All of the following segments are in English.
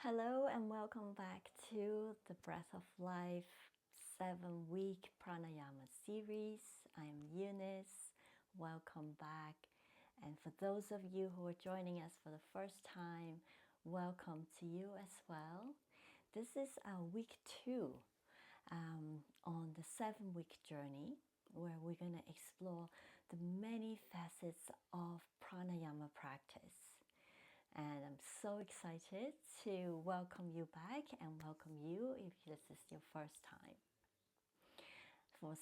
Hello and welcome back to the Breath of Life 7-week Pranayama series. I'm Eunice. Welcome back. And for those of you who are joining us for the first time, welcome to you as well. This is our week 2 on the 7-week journey, where we're going to explore the many facets of pranayama practice. And I'm so excited to welcome you back and welcome you if this is your first time. For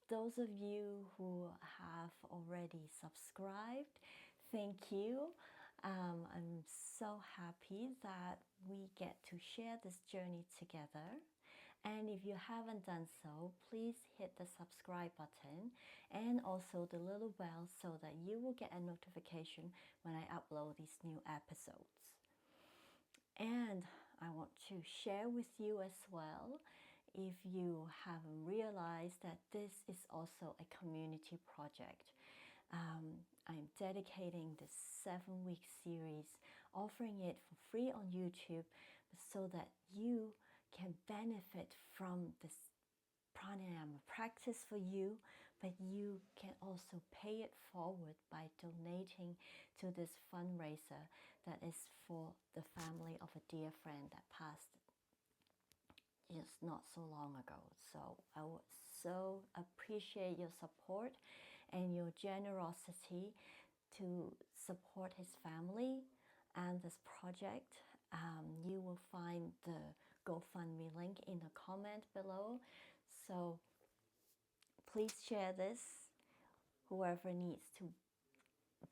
those of you who have already subscribed, thank you. I'm so happy that we get to share this journey together. And if you haven't done so, please hit the subscribe button and also the little bell so that you will get a notification when I upload these new episodes. And I want to share with you as well, if you haven't realized, that this is also a community project. I'm dedicating this 7-week series, offering it for free on YouTube so that you can benefit from this pranayama practice for you, but you can also pay it forward by donating to this fundraiser that is for the family of a dear friend that passed just not so long ago. So I would so appreciate your support and your generosity to support his family and this project. You will find the GoFundMe link in the comment below. So please share this. Whoever needs to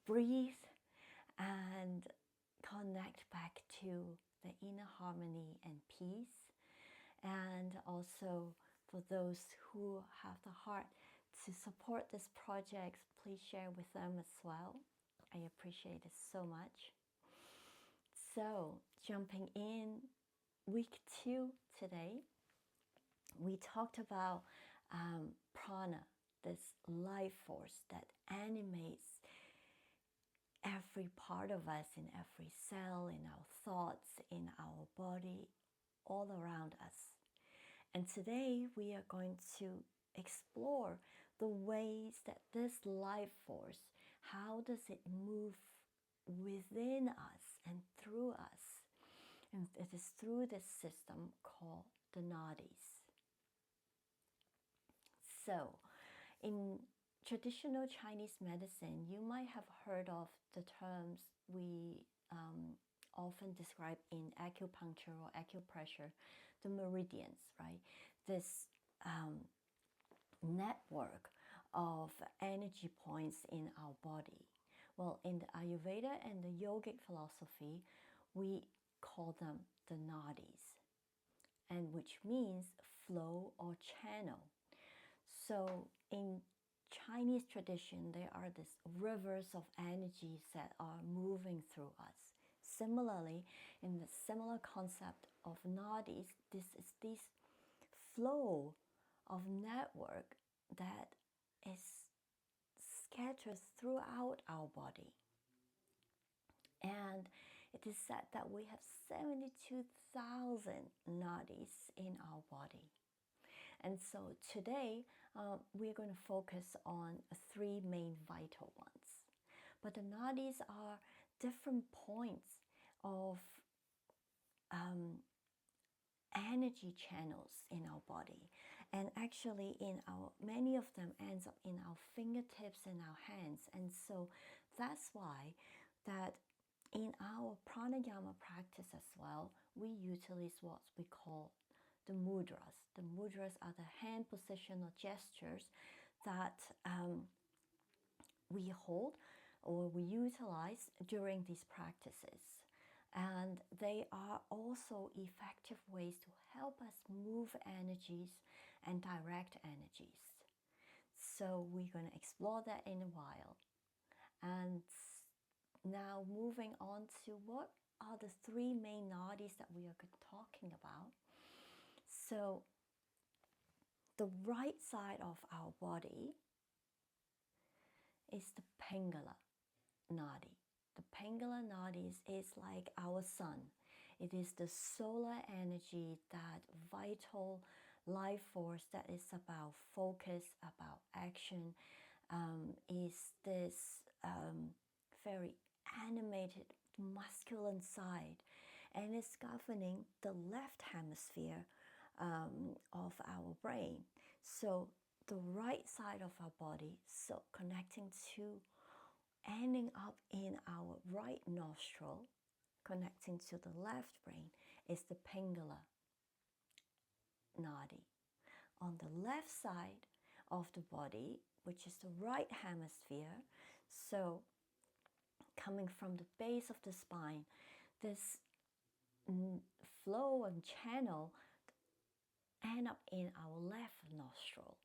breathe and connect back to the inner harmony and peace. And also for those who have the heart to support this project, please share with them as well. I appreciate it so much. So jumping in, week 2 today, we talked about prana, this life force that animates every part of us, in every cell, in our thoughts, in our body, all around us. And today we are going to explore the ways that this life force, how does it move within us and through us. And it is through this system called the Nadis. So, in traditional Chinese medicine, you might have heard of the terms we often describe in acupuncture or acupressure, the meridians, right? This network of energy points in our body. Well, in the Ayurveda and the yogic philosophy, we call them the Nadis, and which means flow or channel. So in Chinese tradition, there are these rivers of energies that are moving through us. Similarly, in the similar concept of nadis, this is this flow of network that is scattered throughout our body. And it is said that we have 72,000 nadis in our body. And so today, we're going to focus on 3 main vital ones. But the nadis are different points of energy channels in our body. And actually, many of them ends up in our fingertips and our hands. And so that's why that in our pranayama practice as well, we utilize what we call the mudras. The mudras are the hand position or gestures that we hold or we utilize during these practices. And they are also effective ways to help us move energies and direct energies. So we're going to explore that in a while. And now moving on to what are the 3 main nadis that we are talking about. So the right side of our body is the Pingala Nadi. The Pingala Nadis is like our sun. It is the solar energy, that vital life force that is about focus, about action, is this very animated masculine side, and it's governing the left hemisphere of our brain. So the right side of our body, so connecting to, ending up in our right nostril, connecting to the left brain, is the Pingala Nadi. On the left side of the body, which is the right hemisphere, so coming from the base of the spine, this flow and channel end up in our left nostril.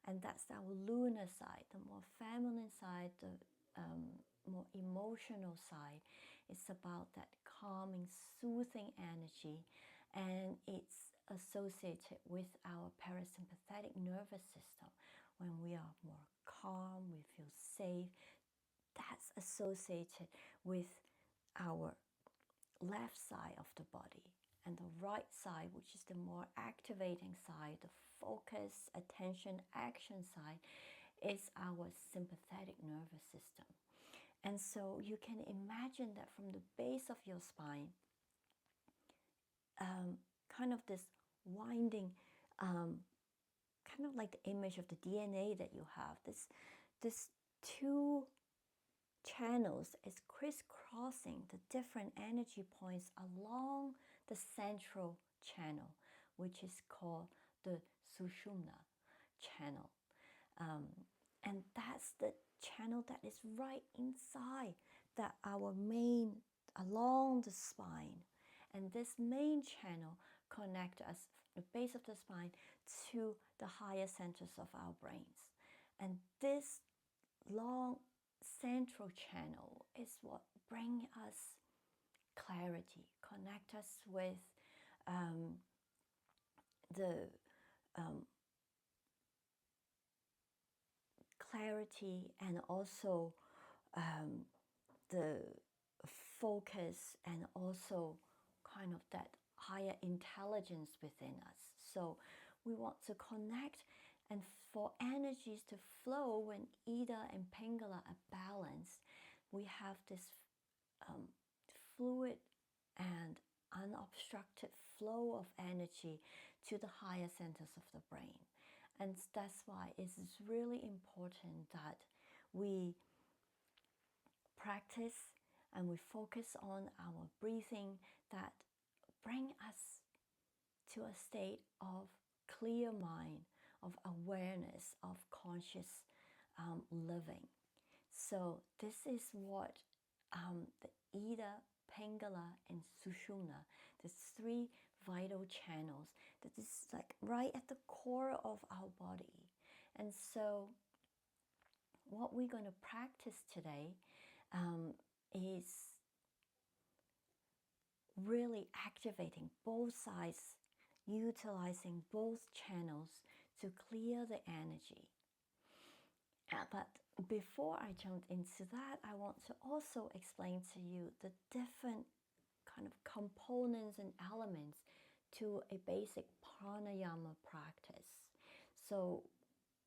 And that's our lunar side, the more feminine side, the more emotional side. It's about that calming, soothing energy, and it's associated with our parasympathetic nervous system. When we are more calm, we feel safe, that's associated with our left side of the body. And the right side, which is the more activating side, the focus, attention, action side, is our sympathetic nervous system. And so you can imagine that from the base of your spine, kind of this winding, kind of like the image of the DNA that you have, this two channels is crisscrossing the different energy points along the central channel, which is called the Sushumna channel. And that's the channel that is right inside that our main, along the spine. And this main channel connects us, the base of the spine, to the higher centers of our brains. And this long central channel is what brings us clarity, connect us with the clarity, and also the focus, and also kind of that higher intelligence within us. So we want to connect, and for energies to flow when Ida and Pingala are balanced, we have this fluid and unobstructed flow of energy to the higher centers of the brain. And that's why it's really important that we practice and we focus on our breathing, that bring us to a state of clear mind, of awareness, of conscious living. So this is what the Ida, Pingala, and Sushumna, the three vital channels, that is like right at the core of our body. And so what we're going to practice today is really activating both sides, utilizing both channels to clear the energy. But before I jump into that, I want to also explain to you the different kind of components and elements to a basic pranayama practice. So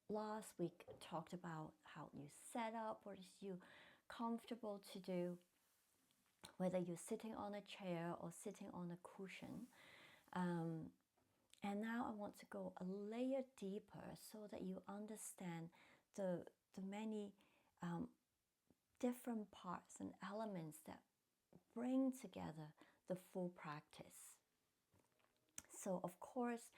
last week I talked about how you set up, what is you comfortable to do, whether you're sitting on a chair or sitting on a cushion. And now I want to go a layer deeper so that you understand the many different parts and elements that bring together the full practice. So of course,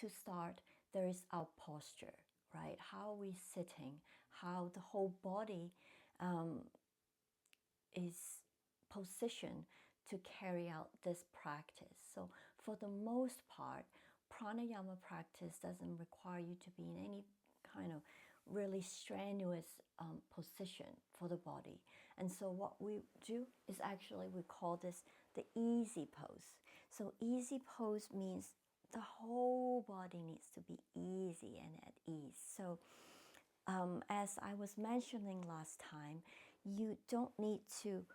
to start, there is our posture, right? How are we sitting? How the whole body is positioned to carry out this practice. So for the most part, pranayama practice doesn't require you to be in any kind of really strenuous position for the body. And so what we do is actually, we call this the easy pose. So easy pose means the whole body needs to be easy and at ease. So as I was mentioning last time, you don't need to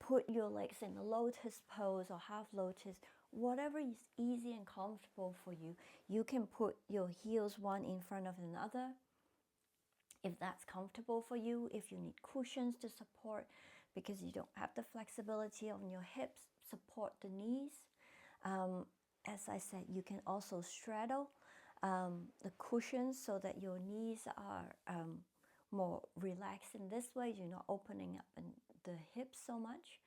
put your legs in a lotus pose or half lotus, whatever is easy and comfortable for you. You can put your heels one in front of another if that's comfortable for you. If you need cushions to support because you don't have the flexibility on your hips, support the knees. As I said, you can also straddle the cushions so that your knees are more relaxed in this way. You're not opening up in the hips so much.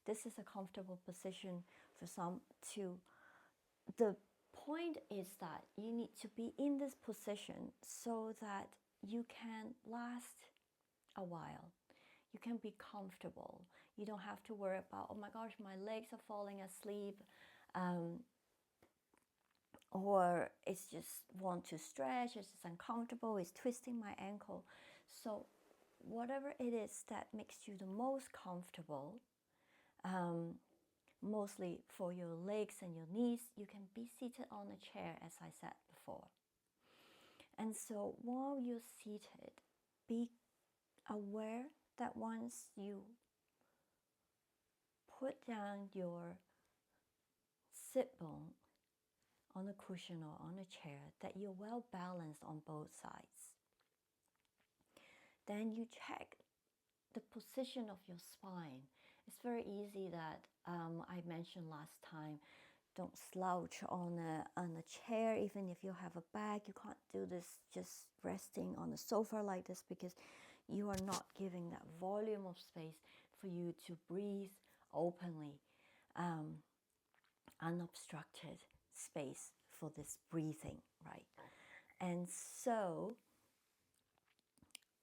This is a comfortable position for some too. The point is that you need to be in this position so that you can last a while. You can be comfortable. You don't have to worry about, oh my gosh, my legs are falling asleep, or it's just want to stretch, it's just uncomfortable, it's twisting my ankle. So whatever it is that makes you the most comfortable, mostly for your legs and your knees, you can be seated on a chair, as I said before. And so while you're seated, be aware that once you put down your sit bone on a cushion or on a chair, that you're well balanced on both sides. Then you check the position of your spine. It's very easy that I mentioned last time. Don't slouch on a chair. Even if you have a bag, you can't do this just resting on the sofa like this, because you are not giving that volume of space for you to breathe openly, unobstructed space for this breathing, right? And so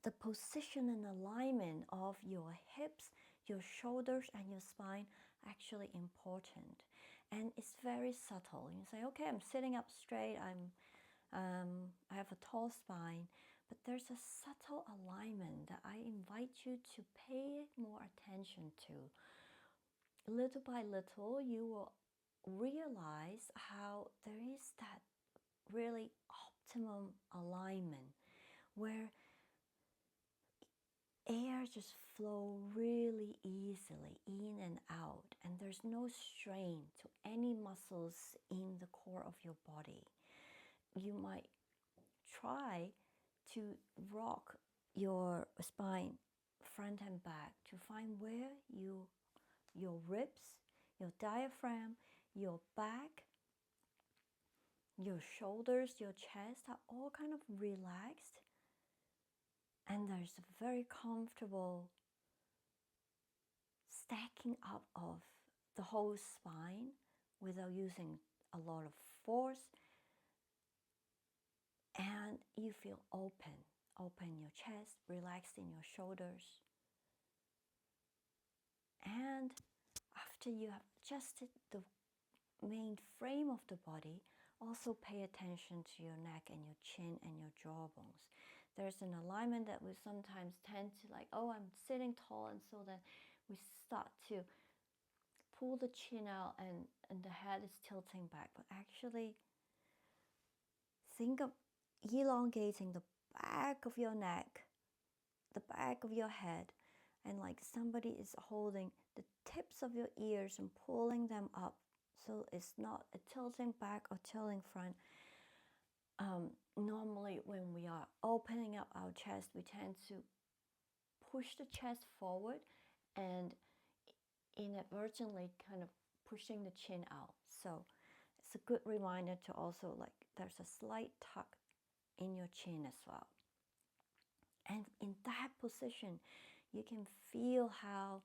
the position and alignment of your hips, your shoulders, and your spine actually important. And it's very subtle. You say, okay, I'm sitting up straight, I have a tall spine, but there's a subtle alignment that I invite you to pay more attention to. Little by little, you will realize how there is that really optimum alignment where air just flow really easily in and out, and there's no strain to any muscles in the core of your body. You might try to rock your spine front and back to find where your ribs, your diaphragm, your back, your shoulders, your chest are all kind of relaxed, and there's a very comfortable stacking up of the whole spine without using a lot of force, and you feel open your chest, relaxed in your shoulders. And after you have adjusted the main frame of the body, also pay attention to your neck and your chin and your jawbones. There's an alignment that we sometimes tend to like, oh, I'm sitting tall, and so then we start to pull the chin out and the head is tilting back. But actually, think of elongating the back of your neck, the back of your head, and like somebody is holding the tips of your ears and pulling them up, so it's not a tilting back or tilting front. Normally when we are opening up our chest, we tend to push the chest forward and inadvertently kind of pushing the chin out. So it's a good reminder to also, like, there's a slight tuck in your chin as well. And in that position, you can feel how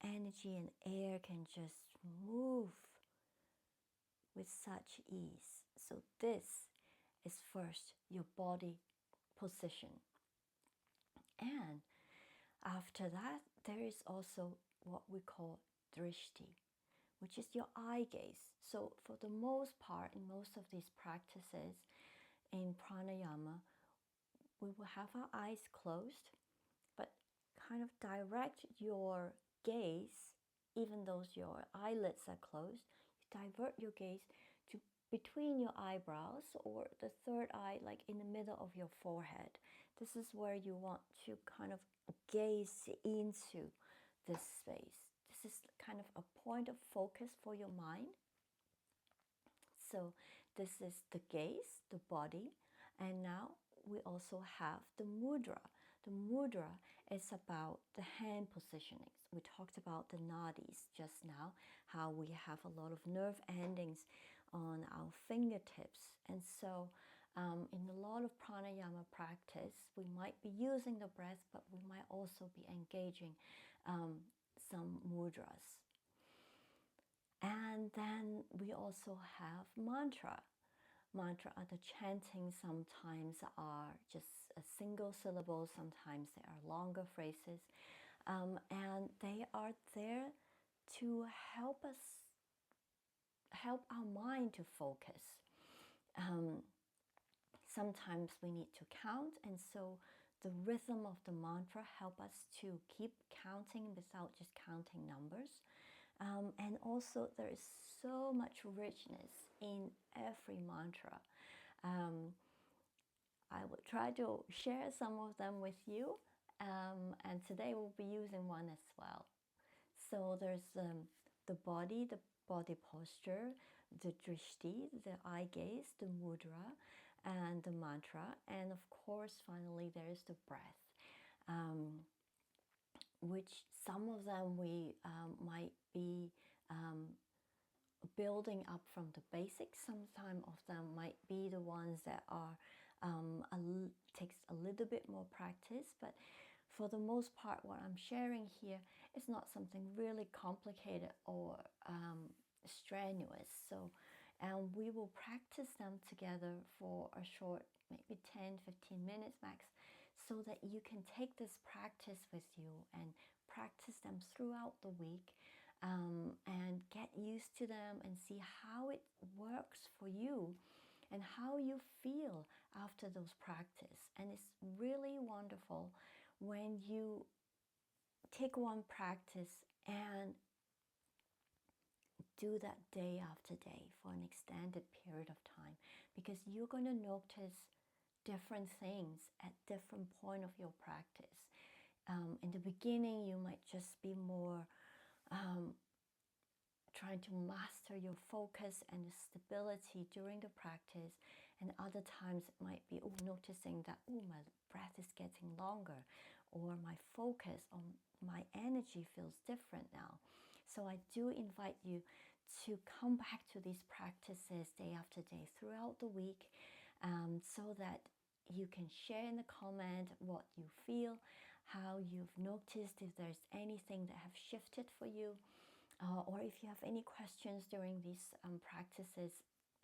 energy and air can just move with such ease. So this is first your body position. And after that, there is also what we call drishti, which is your eye gaze. So for the most part, in most of these practices in pranayama, we will have our eyes closed, but kind of direct your gaze, even though your eyelids are closed, you divert your gaze to between your eyebrows, or the third eye, like in the middle of your forehead. This is where you want to kind of gaze into this space. this is kind of a point of focus for your mind. So this is the gaze, the body, and now we also have the mudra. The mudra is about the hand positionings. We talked about the nadis just now, how we have a lot of nerve endings on our fingertips. And so in a lot of pranayama practice, we might be using the breath, but we might also be engaging some mudras. And then we also have mantra. Mantra are the chanting, sometimes are just a single syllable, sometimes they are longer phrases. And they are there to help us, help our mind to focus. Sometimes we need to count, and so the rhythm of the mantra help us to keep counting without just counting numbers. And also there is so much richness in every mantra. I will try to share some of them with you, and today we'll be using one as well. So there's the body posture, the drishti, the eye gaze, the mudra, and the mantra, and of course finally there is the breath, which some of them we might be building up from the basics. Some of them might be the ones that are takes a little bit more practice, but for the most part what I'm sharing here is not something really complicated or strenuous. So and we will practice them together for a short, maybe 10-15 minutes max, so that you can take this practice with you and practice them throughout the week, and get used to them and see how it works for you and how you feel after those practice. And it's really wonderful when you take one practice and do that day after day for an extended period of time, because you're going to notice different things at different point of your practice. In the beginning, you might just be more trying to master your focus and the stability during the practice, and other times it might be noticing that my breath is getting longer, or my focus on my energy feels different now. So I do invite you to come back to these practices day after day throughout the week, so that you can share in the comment what you feel, how you've noticed, if there's anything that have shifted for you, or if you have any questions during these practices.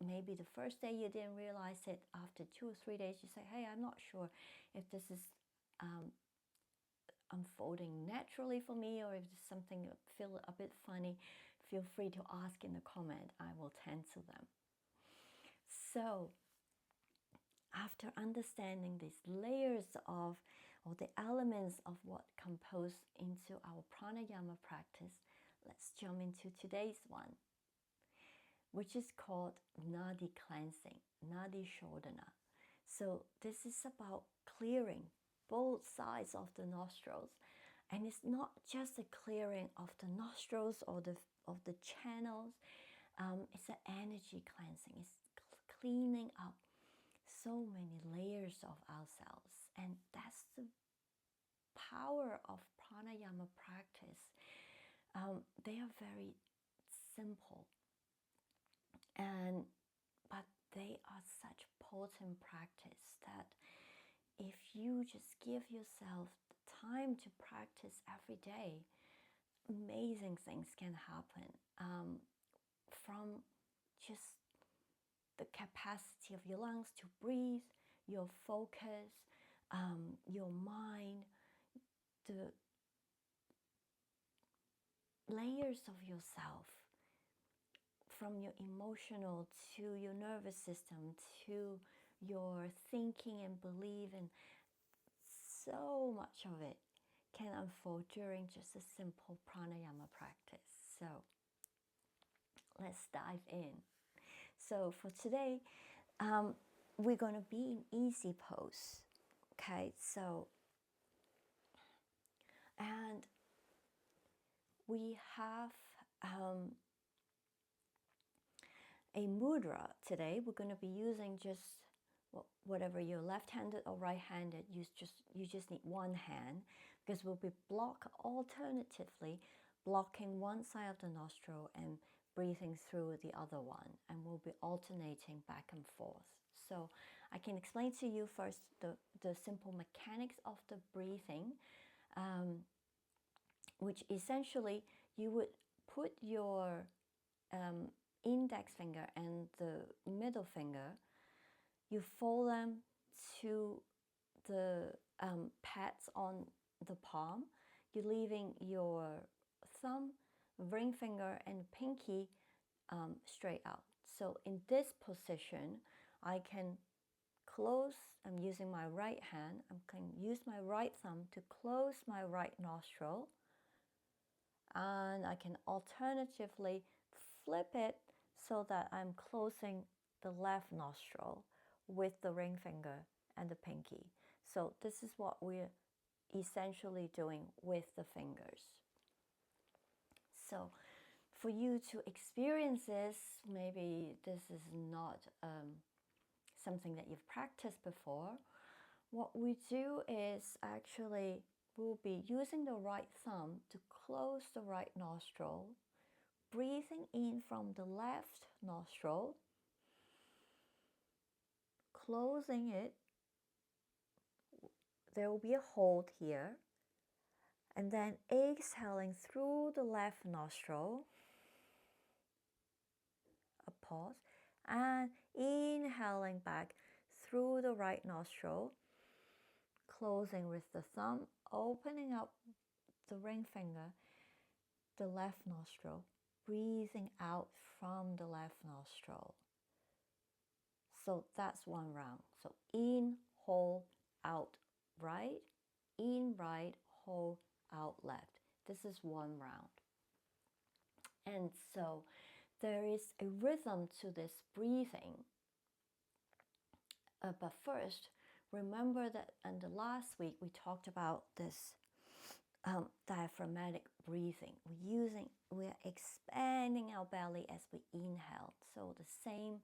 Maybe the first day you didn't realize it, after 2 or 3 days you say, hey, I'm not sure if this is unfolding naturally for me, or if there's something feel a bit funny, feel free to ask in the comment. I will tend to them. So after understanding these layers of, or the elements of what compose into our pranayama practice, let's jump into today's one, which is called Nadi cleansing, Nadi Shodhana. So this is about clearing both sides of the nostrils, and it's not just a clearing of the nostrils or of the channels. It's an energy cleansing. It's cleaning up so many layers of ourselves, and that's the power of pranayama practice. They are very simple, but they are such potent practice that if you just give yourself the time to practice every day, amazing things can happen, from just the capacity of your lungs to breathe, your focus, your mind, the layers of yourself, from your emotional to your nervous system to your thinking and belief, and so much of it can unfold during just a simple pranayama practice. So let's dive in. So for today, we're going to be in easy pose. Okay, so, and we have a mudra today. We're going to be using just whatever you're left-handed or right-handed. You just need one hand, because we'll be alternatively blocking one side of the nostril and breathing through the other one, and we'll be alternating back and forth. So I can explain to you first the simple mechanics of the breathing, which essentially you would put your index finger and the middle finger, you fold them to the pads on the palm. You're leaving your thumb, ring finger, and pinky straight out. So in this position, I can close, I'm using my right hand, I can use my right thumb to close my right nostril, and I can alternatively flip it so that I'm closing the left nostril with the ring finger and the pinky. So this is what we're essentially doing with the fingers. So for you to experience this, maybe this is not something that you've practiced before. What we do is actually we'll be using the right thumb to close the right nostril, breathing in from the left nostril, closing it. There will be a hold here, and then exhaling through the left nostril, a pause, and inhaling back through the right nostril, closing with the thumb, opening up the ring finger, the left nostril, breathing out from the left nostril. So that's one round. So in, hold, out, right, in, right, hold, out, left. This is one round. And so there is a rhythm to this breathing. But first, remember that in the last week we talked about this diaphragmatic breathing. We're expanding our belly as we inhale. So the same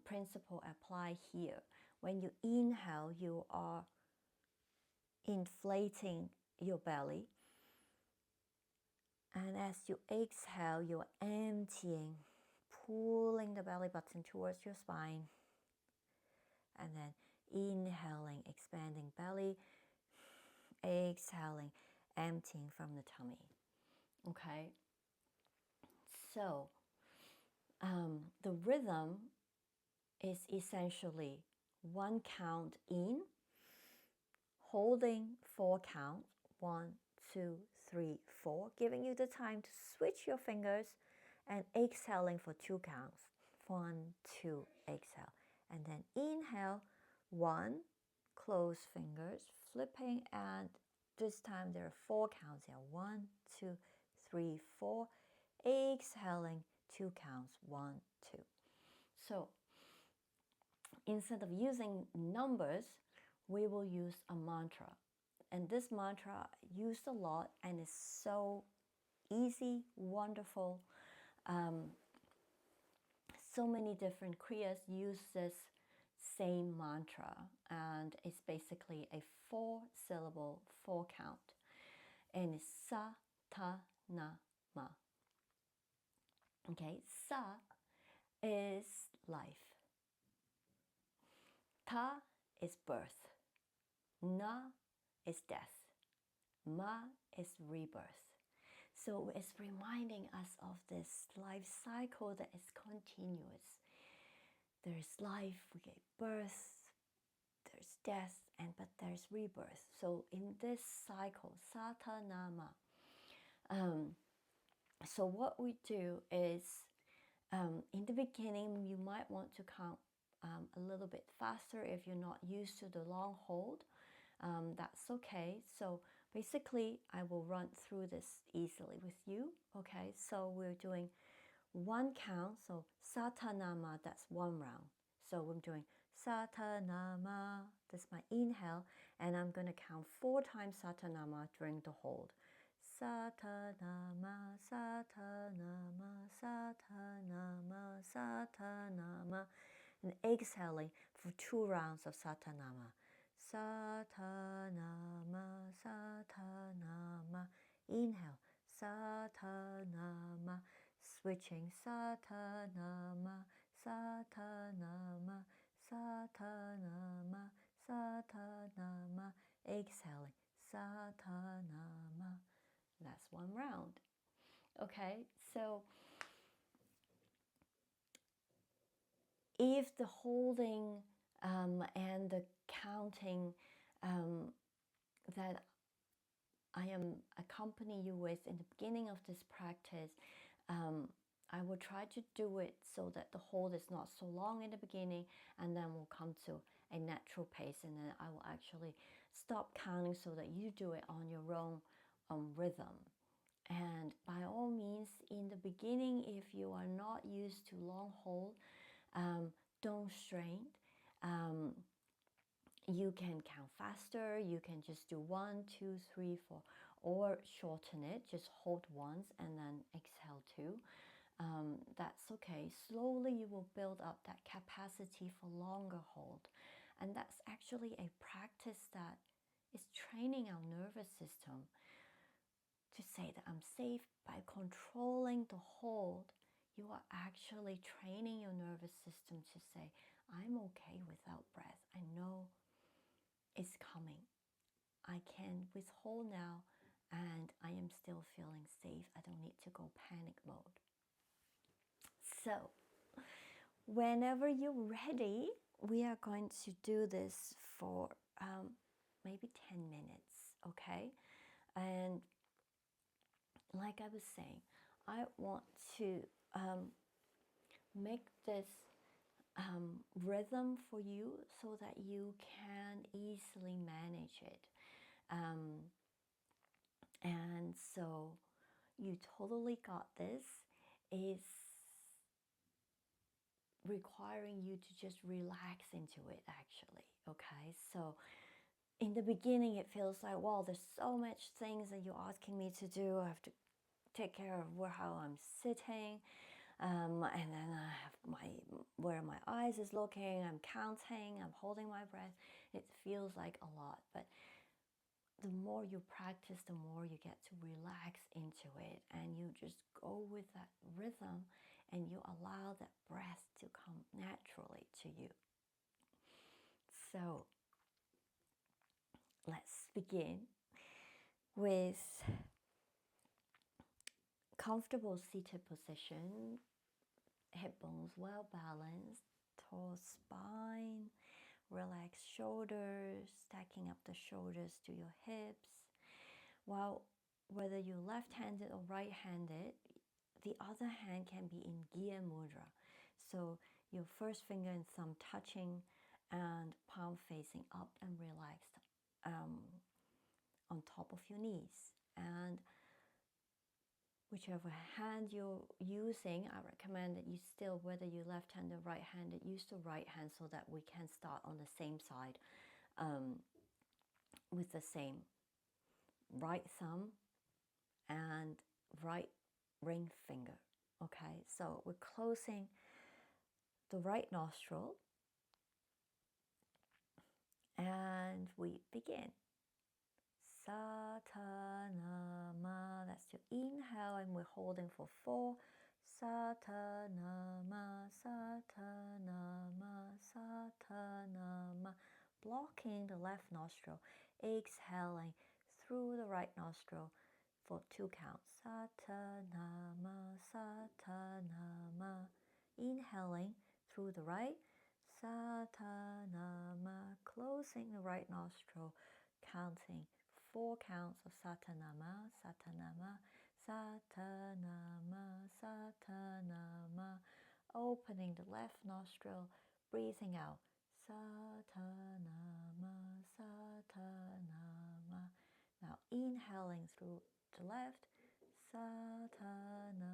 principle apply here. When you inhale, you are inflating your belly, and as you exhale, you're emptying, pulling the belly button towards your spine, and then inhaling, expanding belly, exhaling, emptying from the tummy. Okay, so the rhythm is essentially 1 count in, holding 4 counts, 1, 2, 3, 4, giving you the time to switch your fingers, and exhaling for 2 counts, 1, 2, exhale, and then inhale, 1, close fingers, flipping, and this time there are 4 counts here, 1, 2, 3, 4, exhaling, 2 counts, 1, 2. So instead of using numbers, we will use a mantra. And this mantra used a lot and is so easy, wonderful. So many different kriyas use this same mantra, and it's basically a 4-syllable, 4 count. And it's sa, ta, na, ma. Okay, sa is life. Ta is birth. Na is death. Ma is rebirth. So it's reminding us of this life cycle that is continuous. There's life, we get birth, there's death, but there's rebirth. So in this cycle, satanama, so what we do is, in the beginning, you might want to count a little bit faster if you're not used to the long hold. That's okay. So basically, I will run through this easily with you. Okay, so we're doing 1 count. So satanama, that's 1 round. So I'm doing satanama, that's my inhale, and I'm going to count 4 times satanama during the hold. Satanama, Satanama, Satanama, Satanama. And exhaling for 2 rounds of Satanama. Satanama, Satanama. Inhale, Satanama. Switching, Satanama, Satanama, Satanama, Satanama. Exhaling, Satanama. That's 1 round. Okay, so if the holding and the counting that I am accompanying you with in the beginning of this practice, I will try to do it so that the hold is not so long in the beginning, and then we'll come to a natural pace, and then I will actually stop counting so that you do it on your own rhythm. And by all means, in the beginning, if you are not used to long hold, don't strain. You can count faster. You can just do 1, 2, 3, 4, or shorten it. Just hold once and then exhale 2. That's okay. Slowly you will build up that capacity for longer hold. And that's actually a practice that is training our nervous system to say that I'm safe. By controlling the hold, you are actually training your nervous system to say, I'm okay without breath. I know it's coming. I can withhold now, and I am still feeling safe. I don't need to go panic mode. So, whenever you're ready, we are going to do this for maybe 10 minutes, okay? And like I was saying, I want to make this rhythm for you so that you can easily manage it. And so you totally got this. Is requiring you to just relax into it, actually. Okay, so in the beginning it feels like, wow, there's so much things that you're asking me to do. I have to take care of how I'm sitting, and then I have where my eyes is looking, I'm counting, I'm holding my breath. It feels like a lot, but the more you practice, the more you get to relax into it, and you just go with that rhythm, and you allow that breath to come naturally to you. So let's begin with comfortable seated position, hip bones well balanced, tall spine, relaxed shoulders, stacking up the shoulders to your hips. While whether you're left-handed or right-handed, the other hand can be in Gya Mudra. So your first finger and thumb touching and palm facing up and relaxed on top of your knees. And whichever hand you're using, I recommend that you still, whether you're left-handed or right-handed, use the right hand so that we can start on the same side with the same right thumb and right ring finger. Okay, so we're closing the right nostril and we begin. Satanama, that's your inhale, and we're holding for 4. Satanama, Satanama, Satanama. Blocking the left nostril, exhaling through the right nostril for 2 counts. Satanama, Satanama. Inhaling through the right. Satanama. Closing the right nostril, counting 4 counts of Satanama, Satanama, Satanama, Satanama. Opening the left nostril, breathing out. Satanama, Satanama. Now inhaling through the left. Satanama.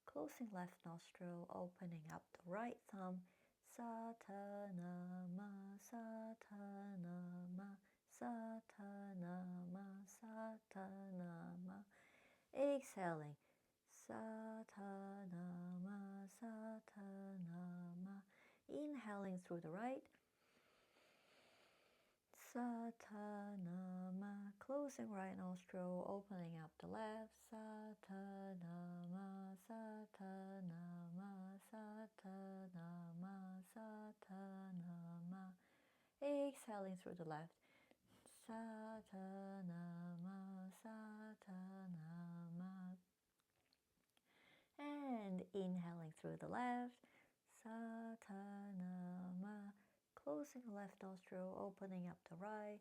Closing left nostril, opening up the right thumb. Satanama, Satanama, Satanama, Satanama. Exhaling. Satanama, Satanama. Inhaling through the right. Satanama. Closing right nostril, opening up the left. Satanama, Satanama, Satanama, Satanama. Exhaling through the left. Satanama, Satanama. And inhaling through the left. Satanama. Closing the left nostril, opening up the right.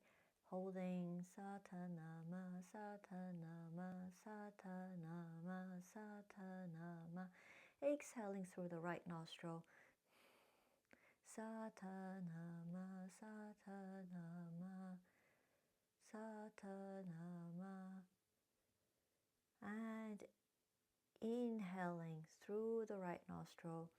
Holding Satanama, Satanama, Satanama, Satanama. Exhaling through the right nostril. Satanama, Satanama, Satanama. And inhaling through the right nostril.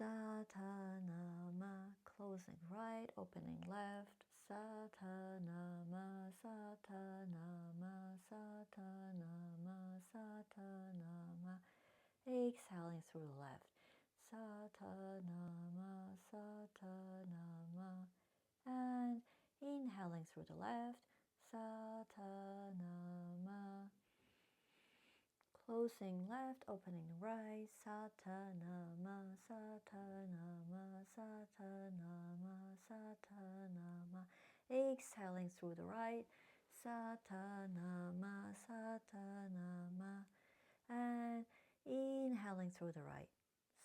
Satanama. Closing right, opening left. Satanama, Satanama, Satanama, Satanama. Exhaling through the left. Satanama, Satanama. And inhaling through the left. Satanama. Closing left, opening right. Satanama, Satanama, Satanama, Satanama. Exhaling through the right. Satanama, Satanama. And inhaling through the right.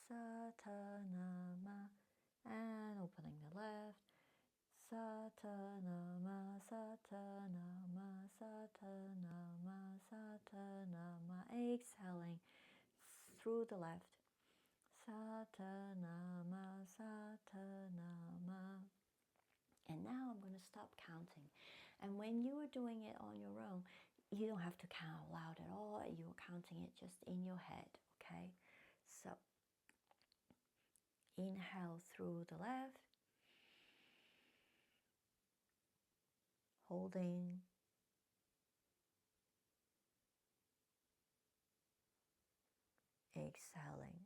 Satanama. And opening the left. Satanama, Satanama, Satanama, Satanama. Exhaling through the left. Satanama, Satanama. And now I'm going to stop counting. And when you are doing it on your own, you don't have to count loud at all. You're counting it just in your head, okay? So inhale through the left. Holding. Exhaling.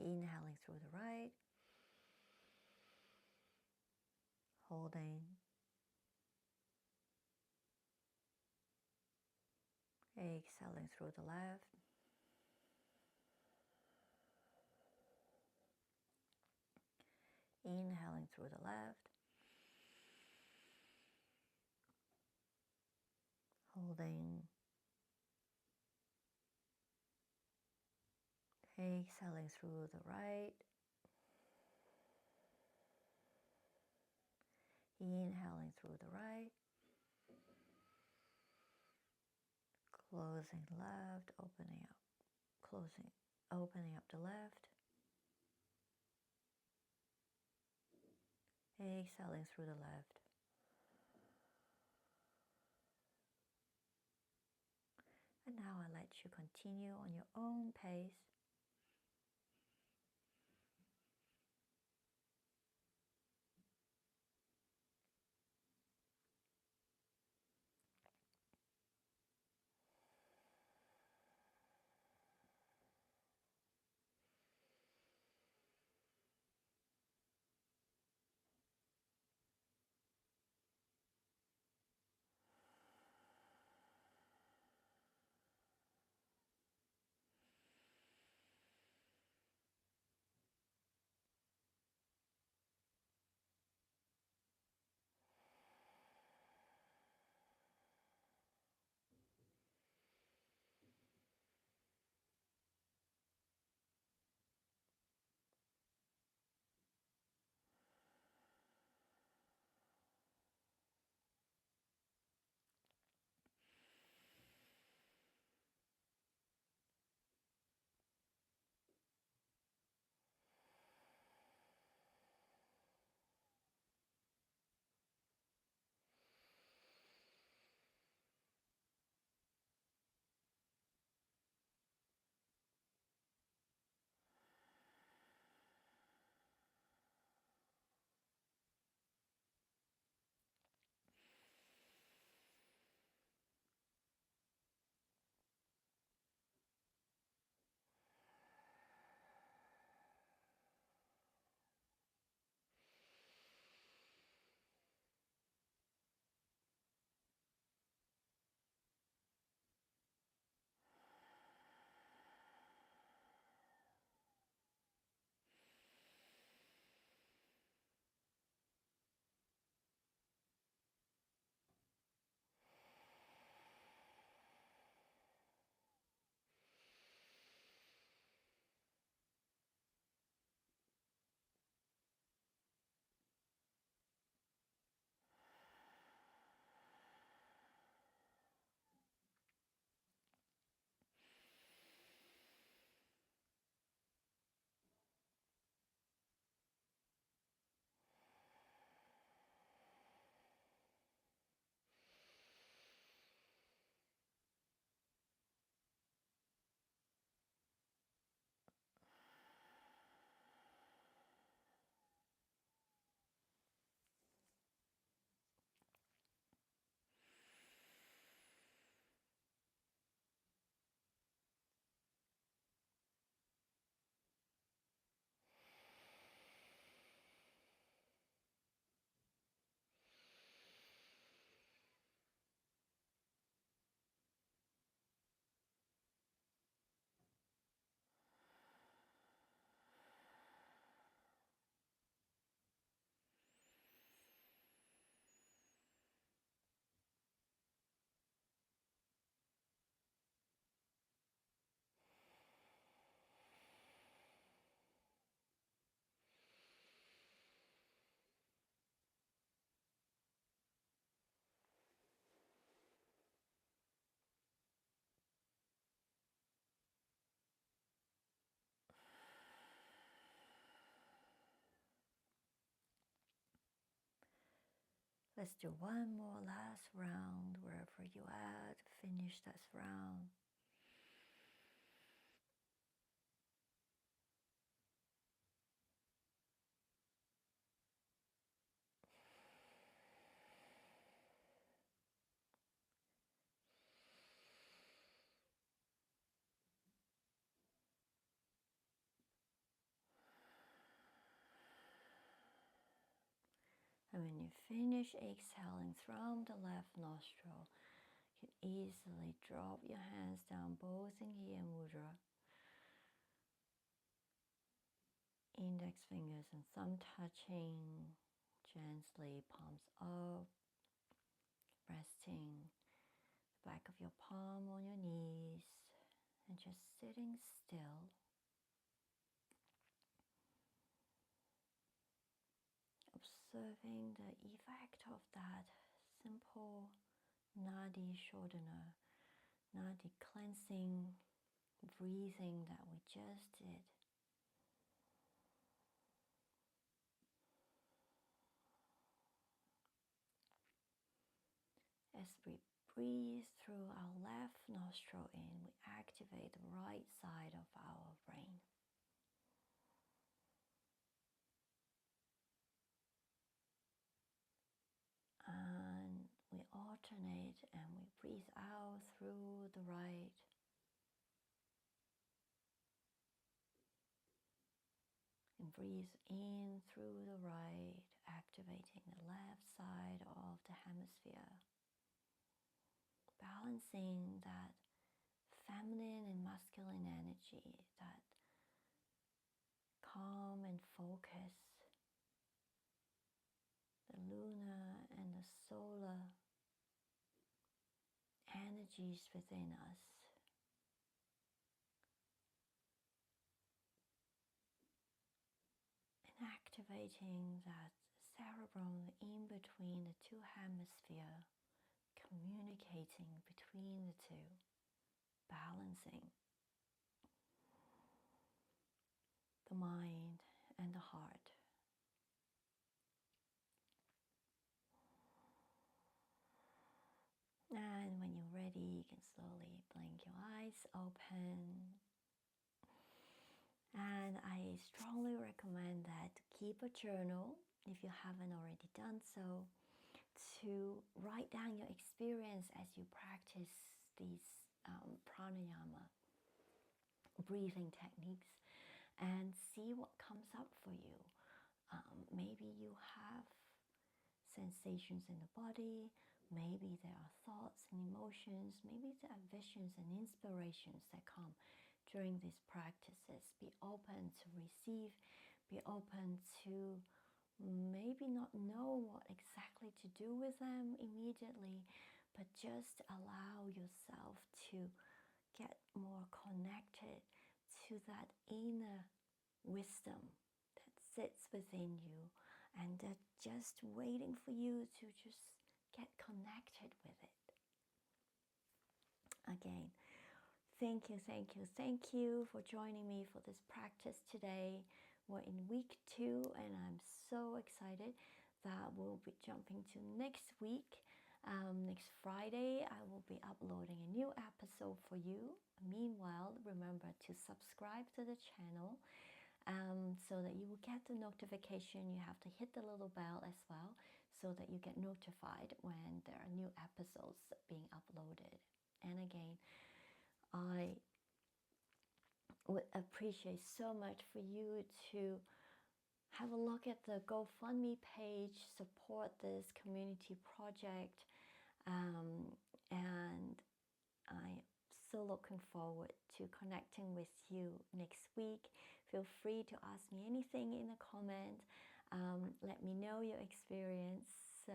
Inhaling through the right. Holding. Exhaling through the left. Inhaling through the left. Holding. Exhaling through the right. Inhaling through the right. Closing left, opening up. Closing, opening up the left. Exhaling through the left. And now I let you continue on your own pace. Let's do one more last round wherever you at. Finish this round. And when you finish exhaling from the left nostril, you can easily drop your hands down both in here mudra. Index fingers and thumb touching, gently palms up, resting the back of your palm on your knees, and just sitting still. Observing the effect of that simple Nadi Shodhana, Nadi cleansing breathing that we just did. As we breathe through our left nostril in, we activate the right side of our brain. And we alternate and we breathe out through the right. And breathe in through the right, activating the left side of the hemisphere. Balancing that feminine and masculine energy, that calm and focus, the lunar and the solar energies within us. And activating that cerebrum in between the two hemispheres, communicating between the two, balancing the mind and the heart. And when you're ready, you can slowly blink your eyes open. And I strongly recommend that keep a journal, if you haven't already done so, to write down your experience as you practice these pranayama breathing techniques and see what comes up for you. Maybe you have sensations in the body, maybe there are thoughts and emotions, maybe there are visions and inspirations that come during these practices. Be open to receive, be open to maybe not know what exactly to do with them immediately, but just allow yourself to get more connected to that inner wisdom that sits within you and that's just waiting for you to just get connected with it. Again, thank you for joining me for this practice today. We're in week 2 and I'm so excited that we'll be jumping to next week. Next Friday, I will be uploading a new episode for you. Meanwhile, remember to subscribe to the channel so that you will get the notification. You have to hit the little bell as well so that you get notified when there are new episodes being uploaded. And again, I would appreciate so much for you to have a look at the GoFundMe page, support this community project. And I'm so looking forward to connecting with you next week. Feel free to ask me anything in the comment. Let me know your experience. So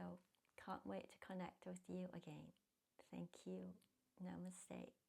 can't wait to connect with you again. Thank you. Namaste.